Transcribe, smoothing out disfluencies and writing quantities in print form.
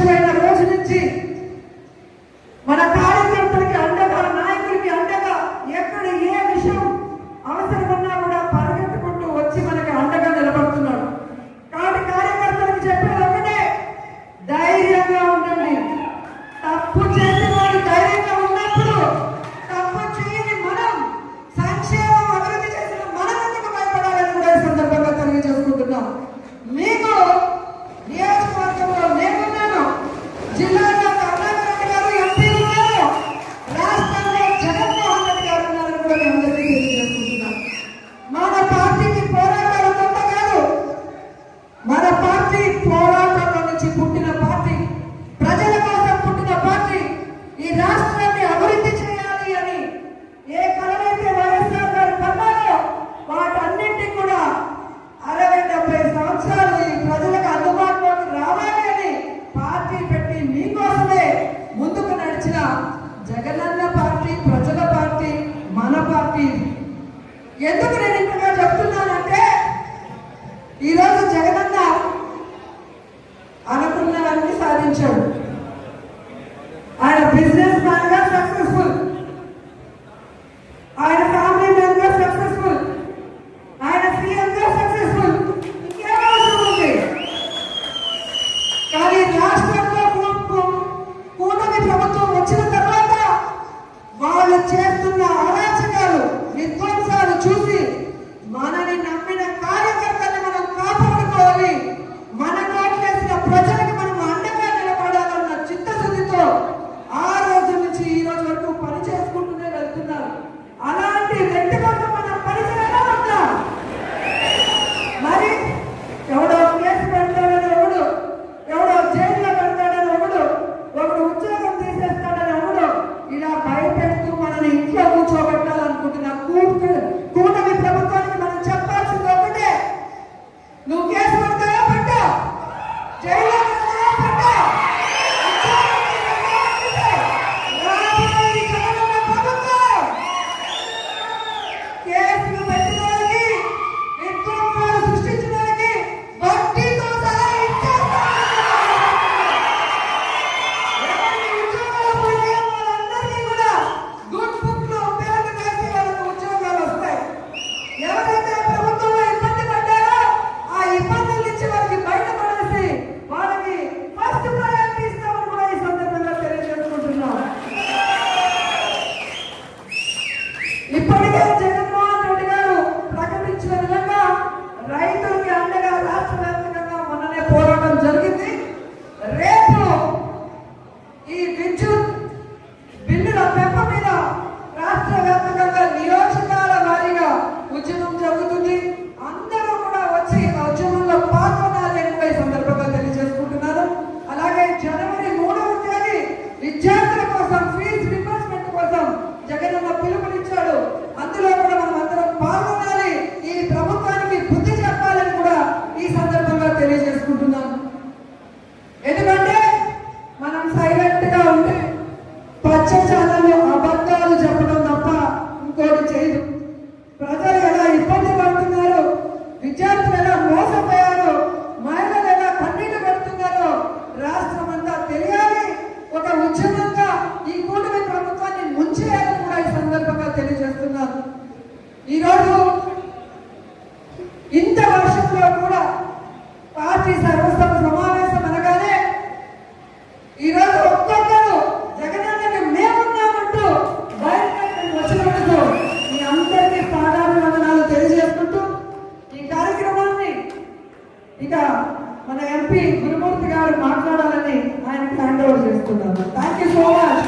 అధ్యక్షుడైన రోజు నుంచి మన కార్యకర్తలకి అండగా, నాయకులకి అండగా, ఎక్కడ ఏ విషయం అవసరమన్నా కూడా పరిగెత్తుకుంటూ వచ్చి మనకి అండగా నిలబడుతున్నాడు. కాబట్టి కార్యకర్తలకు చెప్పేది ఒకటే, ధైర్యంగా ఉండండి. తప్పు చేసిన వాడు ధైర్యంగా ఉన్నప్పుడు తప్పు చేయని మనం, సంక్షేమం అభివృద్ధి చేసిన మనం ఎందుకు భయపడాలని కూడా ఈ సందర్భంగా తెలియజేసుకుంటున్నాం. మీకు నియోజకవర్గంలో నేనున్నాను, జిల్లాలో కరుణాకర్ గారు ఎంపీ ఉన్నారు, రాష్ట్రంలో జగన్మోహన్ రెడ్డి గారు ఉన్నారని కూడా మేము అందరికీ తెలియజేసుకుంటున్నాం. మన పార్టీకి పోరాటాలు కొత్త కాదు. మన పార్టీ పోరాటంలో నుంచి పుట్టిన పార్టీ, ప్రజల కోసం పుట్టిన పార్టీ. ఈ రాష్ట్రాన్ని అభివృద్ధి చేయాలి అని ఏ కలనైతే వైఎస్ఆర్ గారు కన్నారో వాటన్నింటినీ కూడా 60-70 సంవత్సరాలు ఈ ప్రజలకు అందుబాటులోకి రావాలి అని పార్టీ పెట్టి మీకోసమే ముందుకు నడిచిన జగనన్న పార్టీ, ప్రజల పార్టీ, మన పార్టీ. ఎందుకు నేను ఇంతగా చెప్తున్నానంటే, ఈరోజు జగనన్న అనుకున్నవన్నీ సాధించాడు. ఆయన బిజినెస్ మ్యాన్ గా సక్సెస్ఫుల్, ఆయన ఫ్యామిలీ మ్యాన్ గా సక్సెస్ఫుల్, ఆయన సీఎం గా సక్సెస్ఫుల్. ఇంకేం అవసరం ఉంది? కానీ రాష్ట్రంలో కూటమి ప్రభుత్వం వచ్చిన తర్వాత వాళ్ళు చేస్తున్న అరాచకాలు, విధ్వంసాలు చూసి మనని నమ్మిన కార్యకర్తల్ని మనం కాపాడుకోవాలి, మన కోట్లేసిన ప్రజలకు మనం అండగా నిలబడాలన్న చిత్తశుద్ధితో ఆ రోజు నుంచి ఈ రోజు వరకు పని చేసుకుంటూనే వెళ్తున్నారు. అలాంటి వ్యక్తి కోసం మనం పని చేయాలన్నా మరి ఎవడో కేసు పెడతాడని ఒకడు, ఎవడో జైల్లో పెడతాడని ఒకడు ఉద్యోగం తీసేస్తాడని ఒకడు ఇలా భయపెడుతూ మనని ఇంట్లో కూర్చోబెట్టాలనుకుంటున్న కూటమి ప్రభుత్వానికి మనం చెప్పాల్సింది ఒకటే, నువ్వు కేసు పెడతావా పెట్టా, జైల్లో పెట్టా, కేసులు పెట్టినోడికి, విధ్వంసాలు సృష్టించడానికి వడ్డీతో సహా ఇచ్చేస్తాం. ఉద్యోగాలు పోయిన వాళ్ళందరికీ కూడా గుడ్ బుక్ లో పేర్లు వేసి వాళ్ళకు ఉద్యోగాలు వస్తాయి. ఎవరైతే ప్రభుత్వంలో ఇబ్బంది పడ్డారో ఆ ఇబ్బందుల నుంచి వాళ్ళకి బయటపడేసి వాళ్ళకి ఫస్ట్ ప్రయారిటీ ఇస్తామని కూడా ఈ సందర్భంగా తెలియజేసుకుంటున్నాం. ఇప్పటికే జగన్మోహన్ రెడ్డి గారు ప్రకటించిన విధంగా రైతులకి అండగా రాష్ట్ర వ్యాప్తంగా మొన్ననే పోరాటం జరిగింది. రేపు ఈ విద్యుత్ బిల్లుల పెంపు మీద రాష్ట్ర వ్యాప్తంగా నియోజకాల వారీగా ఉద్యమం జరుగుతుంది. అందరూ కూడా వచ్చి ఆ ఉద్యమంలో పాల్గొనాలి అని కూడా ఈ సందర్భంగా తెలియజేసుకుంటున్నారు. అలాగే జనవరి 3వ తేదీ విద్యార్థుల కోసం ఫీజు రింబర్స్మెంట్ కోసం జగనన్న పిలుపునిచ్చాడు. అందులో కూడా మనం అందరం పాల్గొనాలి, ఈ ప్రభుత్వానికి బుద్ధి చెప్పాలని కూడా ఈ సందర్భంగా తెలియజేసుకుంటున్నాను. ఎందుకంటే మనం సైలెంట్ గా ఉంటే పచ్చ ఛానల్లో అబద్ధాలు చెప్పడం తప్ప ఇంకోటి చేయదు. ప్రజలు ఎలా ఇబ్బంది పడుతున్నారు, విద్యార్థులు ఎలా మోసపోయారు, మహిళలు ఎలా కన్నీళ్లు పెడుతున్నారో రాష్ట్రం అంతా తెలియాలి. ఒక ఉద్యమంగా ఈ కూటమి ప్రభుత్వాన్ని ముంచేయాలని కూడా ఈ సందర్భంగా తెలియజేస్తున్నారు. ఈరోజు ఇంత వర్షంలో కూడా పార్టీ సర్వసభ సమావేశం అనగానే ఈరోజు ఒక్కొక్కరు జగనన్నకి మేమున్నామంటూ బయటకు వచ్చినందుకు మీ అందరికీ పాదాభివందనాలు తెలియజేసుకుంటూ ఈ కార్యక్రమాన్ని ఇక మన ఎంపీ గురుమూర్తి గారు మాట్లాడాలని ఆయనకి హ్యాండ్ ఓవర్ చేస్తున్నాను. Thank you so much.